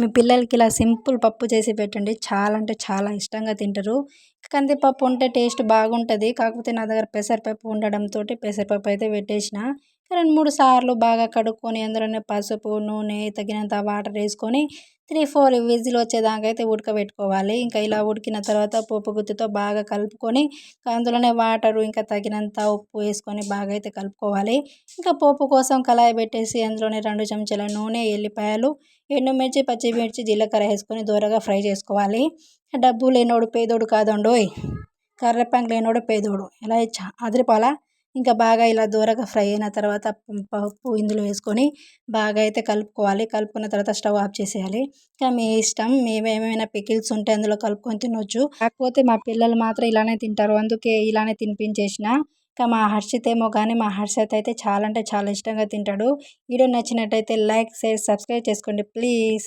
మీ పిల్లలకి ఇలా సింపుల్ పప్పు చేసి పెట్టండి. చాలా అంటే చాలా ఇష్టంగా తింటారు. కందిపప్పు ఉంటే టేస్ట్ బాగుంటది. కాకపోతే నా దగ్గర పెసరపప్పు ఉండడంతోటి పెసరపప్పు అయితే పెట్టేసిన. 2, 3 సార్లు బాగా కడుక్కొని అందులోనే పసుపు, నూనె, తగినంత వాటర్ వేసుకొని 3, 4 విజిల్ వచ్చేదాకైతే ఉడకబెట్టుకోవాలి. ఇంకా ఇలా ఉడికిన తర్వాత పోపు గుత్తితో బాగా కలుపుకొని అందులోనే వాటరు ఇంకా తగినంత ఉప్పు వేసుకొని బాగా అయితే కలుపుకోవాలి. ఇంకా పోపు కోసం కళాయి పెట్టేసి అందులోనే 2 చెంచాల నూనె, ఎల్లిపాయలు, ఎండుమిర్చి, పచ్చిమిర్చి, జీలకర్ర వేసుకొని దోరగా ఫ్రై చేసుకోవాలి. డబ్బు లేనోడు పేదోడు కాదండోయ్, కర్రెప్పంగు లేనోడు పేదోడు. ఇలా అదిరిపాలా. ఇంకా బాగా ఇలా దోరగా ఫ్రై అయిన తర్వాత పప్పు ఇందులో వేసుకొని బాగా అయితే కలుపుకోవాలి. కలుపుకున్న తర్వాత స్టవ్ ఆఫ్ చేసేయాలి. ఇంకా మీ ఇష్టం, మేమేమైనా పికిల్స్ ఉంటే అందులో కలుపుకొని తినొచ్చు. కాకపోతే మా పిల్లలు మాత్రం ఇలానే తింటారు, అందుకే ఇలానే తినిపించేసిన. ఇంకా మా హర్షిత్ ఏమో కానీ మా హర్షిత్ అయితే చాలా అంటే చాలా ఇష్టంగా తింటాడు. వీడియో నచ్చినట్టయితే లైక్, షేర్, సబ్స్క్రైబ్ చేసుకోండి ప్లీజ్.